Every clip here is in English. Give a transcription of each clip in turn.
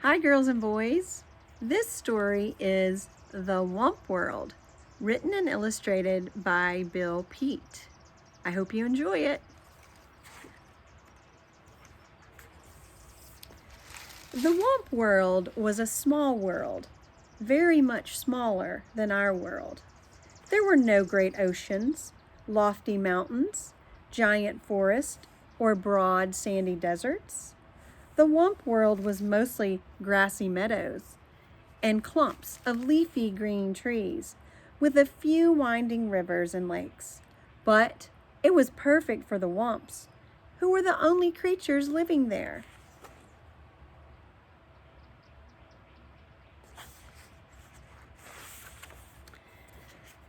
Hi, girls and boys. This story is The Wump World, written and illustrated by Bill Pete. I hope you enjoy it. The Wump World was a small world, very much smaller than our world. There were no great oceans, lofty mountains, giant forests, or broad sandy deserts. The Wump World was mostly grassy meadows and clumps of leafy green trees with a few winding rivers and lakes. But it was perfect for the Wumps, who were the only creatures living there.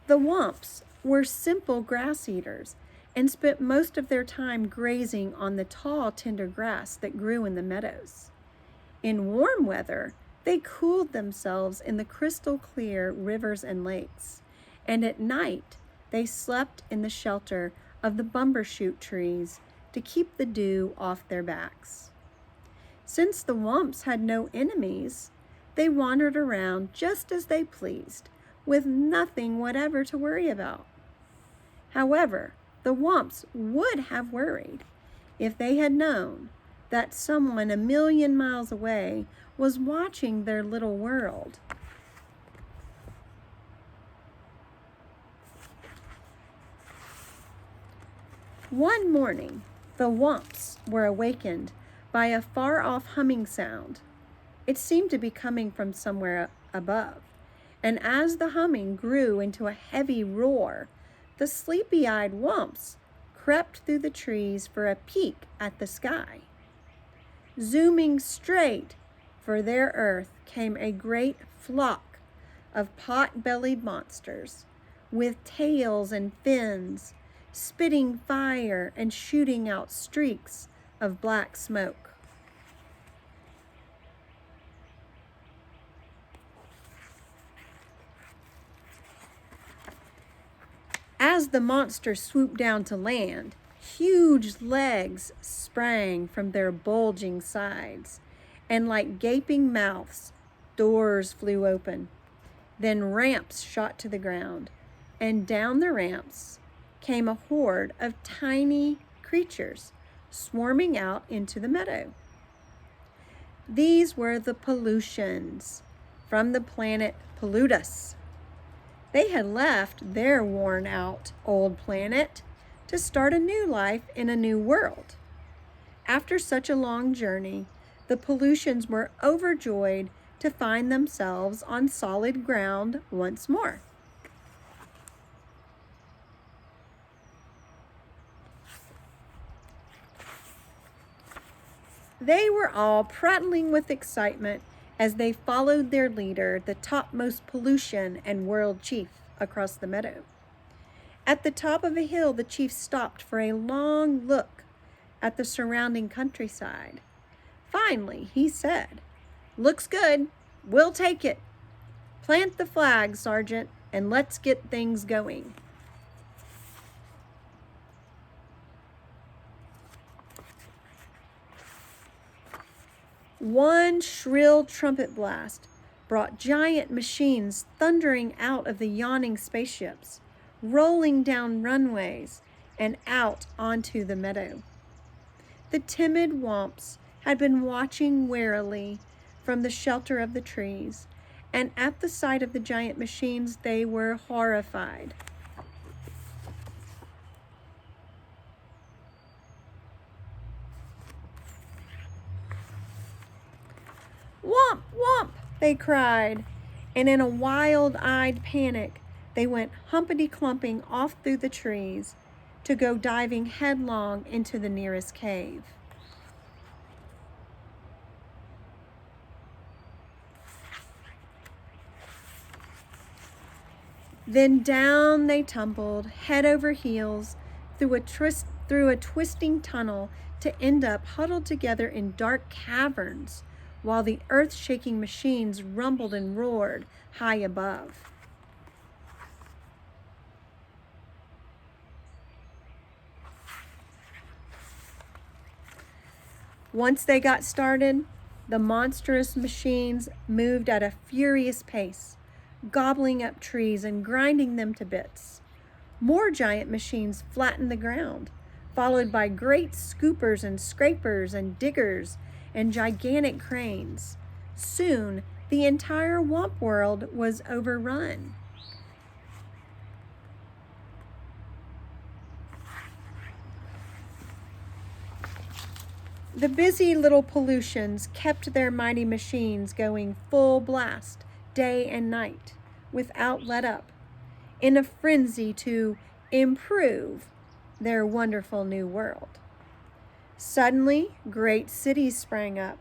The Wumps were simple grass eaters and spent most of their time grazing on the tall, tender grass that grew in the meadows. In warm weather, they cooled themselves in the crystal clear rivers and lakes, and at night they slept in the shelter of the bumbershoot trees to keep the dew off their backs. Since the Wumps had no enemies, they wandered around just as they pleased, with nothing whatever to worry about. However, the Wumps would have worried if they had known that someone a million miles away was watching their little world. One morning, the Wumps were awakened by a far-off humming sound. It seemed to be coming from somewhere above, and as the humming grew into a heavy roar, the sleepy-eyed Wumps crept through the trees for a peek at the sky. Zooming straight for their earth came a great flock of pot-bellied monsters with tails and fins, spitting fire and shooting out streaks of black smoke. As the monsters swooped down to land, huge legs sprang from their bulging sides, and like gaping mouths, doors flew open. Then ramps shot to the ground, and down the ramps came a horde of tiny creatures swarming out into the meadow. These were the pollutions from the planet Pollutus. They had left their worn-out old planet to start a new life in a new world. After such a long journey, the pollutions were overjoyed to find themselves on solid ground once more. They were all prattling with excitement as they followed their leader, the topmost pollution and world chief, across the meadow. At the top of a hill, the chief stopped for a long look at the surrounding countryside. Finally, he said, "Looks good. We'll take it. Plant the flag, Sergeant, and let's get things going." One shrill trumpet blast brought giant machines thundering out of the yawning spaceships, rolling down runways and out onto the meadow. The timid Wumps had been watching warily from the shelter of the trees, and at the sight of the giant machines, they were horrified. "Wump! Wump!" they cried, and in a wild-eyed panic, they went humpity-clumping off through the trees to go diving headlong into the nearest cave. Then down they tumbled, head over heels, through a twisting tunnel to end up huddled together in dark caverns while the earth-shaking machines rumbled and roared high above. Once they got started, The monstrous machines moved at a furious pace, gobbling up trees and grinding them to bits. More giant machines flattened the ground, followed by great scoopers and scrapers and diggers and gigantic cranes. Soon, the entire Wump World was overrun. The busy little pollutions kept their mighty machines going full blast, day and night, without let up, in a frenzy to improve their wonderful new world. Suddenly, great cities sprang up,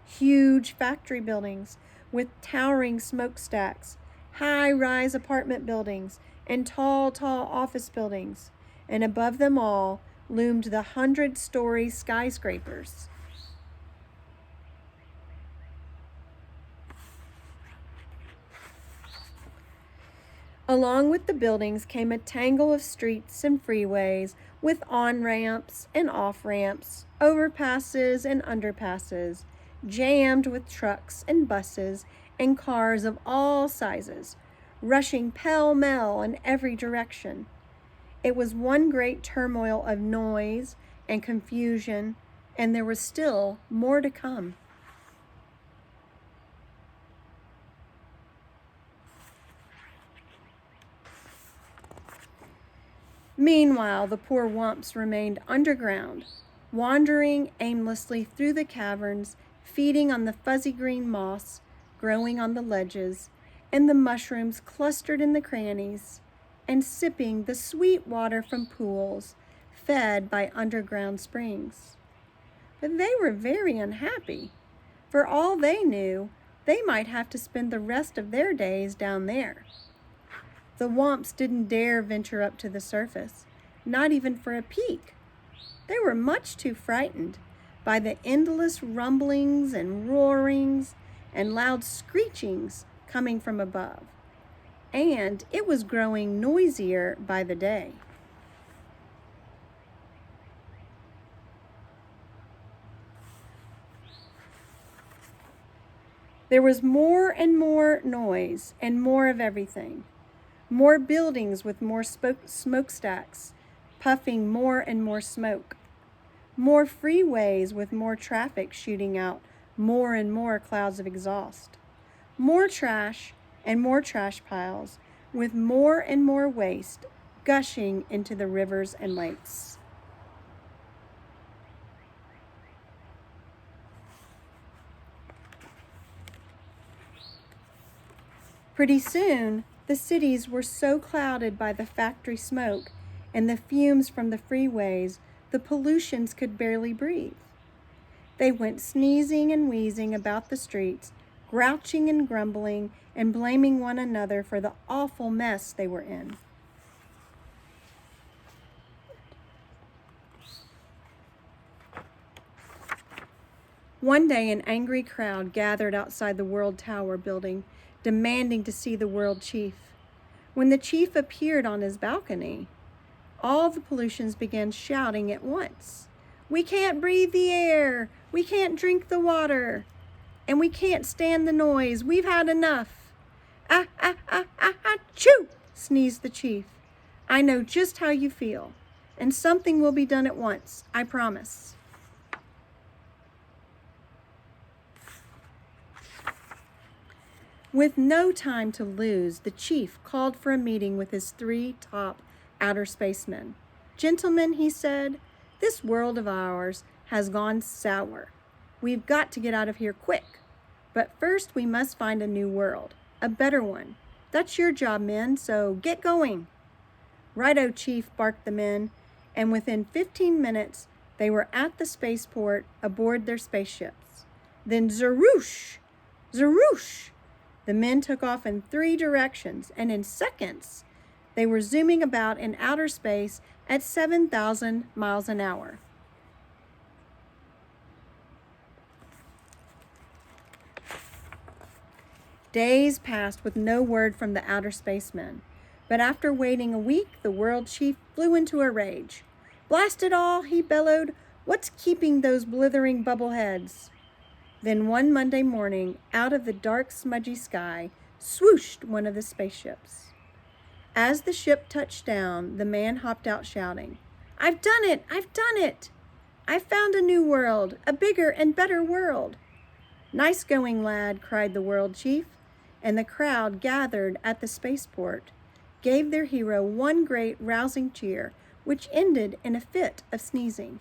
huge factory buildings with towering smokestacks, high-rise apartment buildings, and tall office buildings, and above them all loomed the 100-story skyscrapers. Along with the buildings came a tangle of streets and freeways with on-ramps and off-ramps, overpasses and underpasses, jammed with trucks and buses and cars of all sizes, rushing pell-mell in every direction. It was one great turmoil of noise and confusion, and there was still more to come. Meanwhile, the poor Wumps remained underground, wandering aimlessly through the caverns, feeding on the fuzzy green moss growing on the ledges and the mushrooms clustered in the crannies, and sipping the sweet water from pools fed by underground springs. But they were very unhappy. For all they knew, they might have to spend the rest of their days down there. The Wumps didn't dare venture up to the surface, not even for a peek. They were much too frightened by the endless rumblings and roarings and loud screechings coming from above. And it was growing noisier by the day. There was more and more noise and more of everything. More buildings with more smokestacks, puffing more and more smoke. More freeways with more traffic shooting out more and more clouds of exhaust. More trash and more trash piles with more and more waste gushing into the rivers and lakes. Pretty soon, the cities were so clouded by the factory smoke and the fumes from the freeways, the pollutions could barely breathe. They went sneezing and wheezing about the streets, grouching and grumbling and blaming one another for the awful mess they were in. One day, an angry crowd gathered outside the World Tower building, demanding to see the world chief. When the chief appeared on his balcony, all the pollutions began shouting at once. "We can't breathe the air, we can't drink the water, and we can't stand the noise. We've had enough." Achoo, sneezed the chief. "I know just how you feel, and something will be done at once, I promise." With no time to lose, the chief called for a meeting with his 3 top outer spacemen. "Gentlemen," he said, "this world of ours has gone sour. We've got to get out of here quick. But first we must find a new world, a better one. That's your job, men, so get going." "Righto, Chief," barked the men, and within 15 minutes they were at the spaceport aboard their spaceships. Then zaroosh, zaroosh, the men took off in 3 directions, and in seconds, they were zooming about in outer space at 7,000 miles an hour. Days passed with no word from the outer spacemen, but after waiting a week, the world chief flew into a rage. "Blast it all," he bellowed. "What's keeping those blithering bubbleheads?" Then one Monday morning, out of the dark, smudgy sky, swooshed one of the spaceships. As the ship touched down, the man hopped out shouting, "I've done it! I've done it! I've found a new world, a bigger and better world." "Nice going, lad," cried the world chief, and the crowd gathered at the spaceport gave their hero one great rousing cheer, which ended in a fit of sneezing.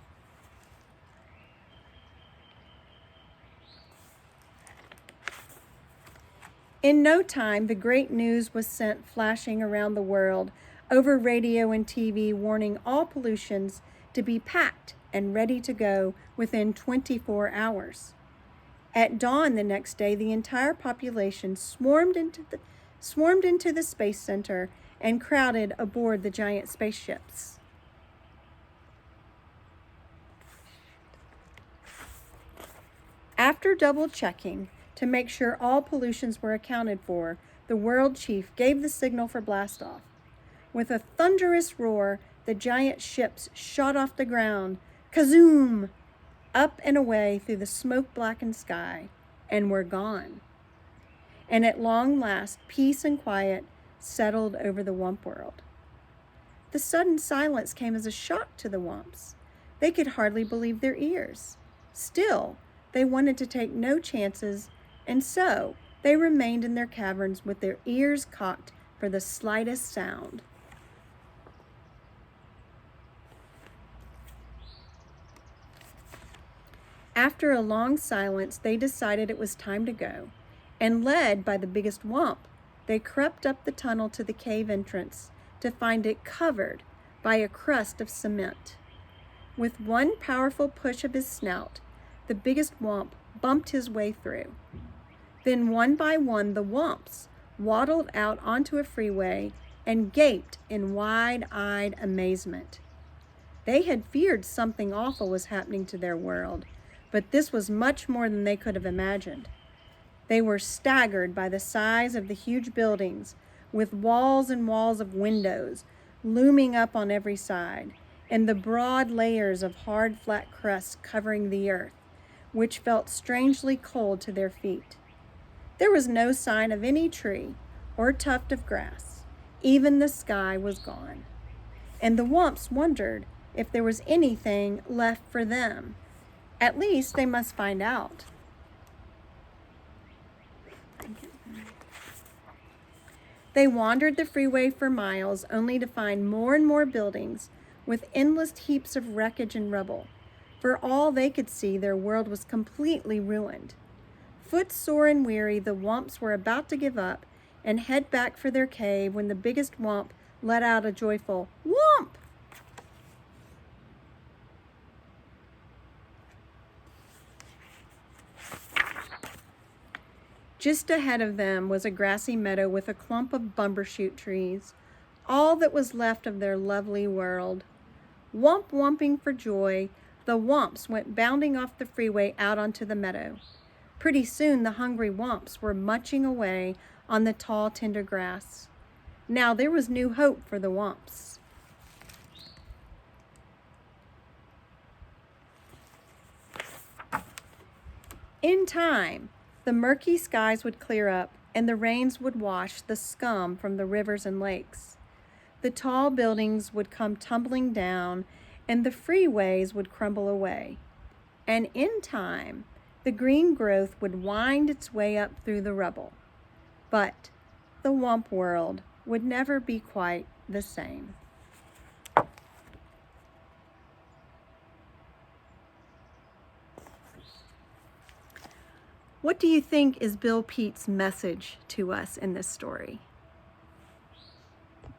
In no time, the great news was sent flashing around the world over radio and TV, warning all pollutions to be packed and ready to go within 24 hours. At dawn the next day, the entire population swarmed into the Space Center and crowded aboard the giant spaceships. After double checking to make sure all pollutions were accounted for, the world chief gave the signal for blastoff. With a thunderous roar, the giant ships shot off the ground, kazoom, up and away through the smoke-blackened sky, and were gone. And at long last, peace and quiet settled over the Wump World. The sudden silence came as a shock to the Wumps. They could hardly believe their ears. Still, they wanted to take no chances, and so they remained in their caverns with their ears cocked for the slightest sound. After a long silence, they decided it was time to go, and led by the biggest Wump, they crept up the tunnel to the cave entrance to find it covered by a crust of cement. With one powerful push of his snout, the biggest Wump bumped his way through. Then one by one, the Wumps waddled out onto a freeway and gaped in wide-eyed amazement. They had feared something awful was happening to their world, but this was much more than they could have imagined. They were staggered by the size of the huge buildings, with walls and walls of windows looming up on every side, and the broad layers of hard, flat crust covering the earth, which felt strangely cold to their feet. There was no sign of any tree or tuft of grass. Even the sky was gone. And the Wumps wondered if there was anything left for them. At least they must find out. They wandered the freeway for miles, only to find more and more buildings with endless heaps of wreckage and rubble. For all they could see, their world was completely ruined. Footsore and weary, the Wumps were about to give up and head back for their cave when the biggest Wump let out a joyful "Wump!" Just ahead of them was a grassy meadow with a clump of bumbershoot trees, all that was left of their lovely world. Wumping for joy, the Wumps went bounding off the freeway out onto the meadow. Pretty soon the hungry Wumps were munching away on the tall, tender grass. Now there was new hope for the Wumps. In time, the murky skies would clear up and the rains would wash the scum from the rivers and lakes. The tall buildings would come tumbling down and the freeways would crumble away. And in time, the green growth would wind its way up through the rubble. But the Wump World would never be quite the same. What do you think is Bill Pete's message to us in this story?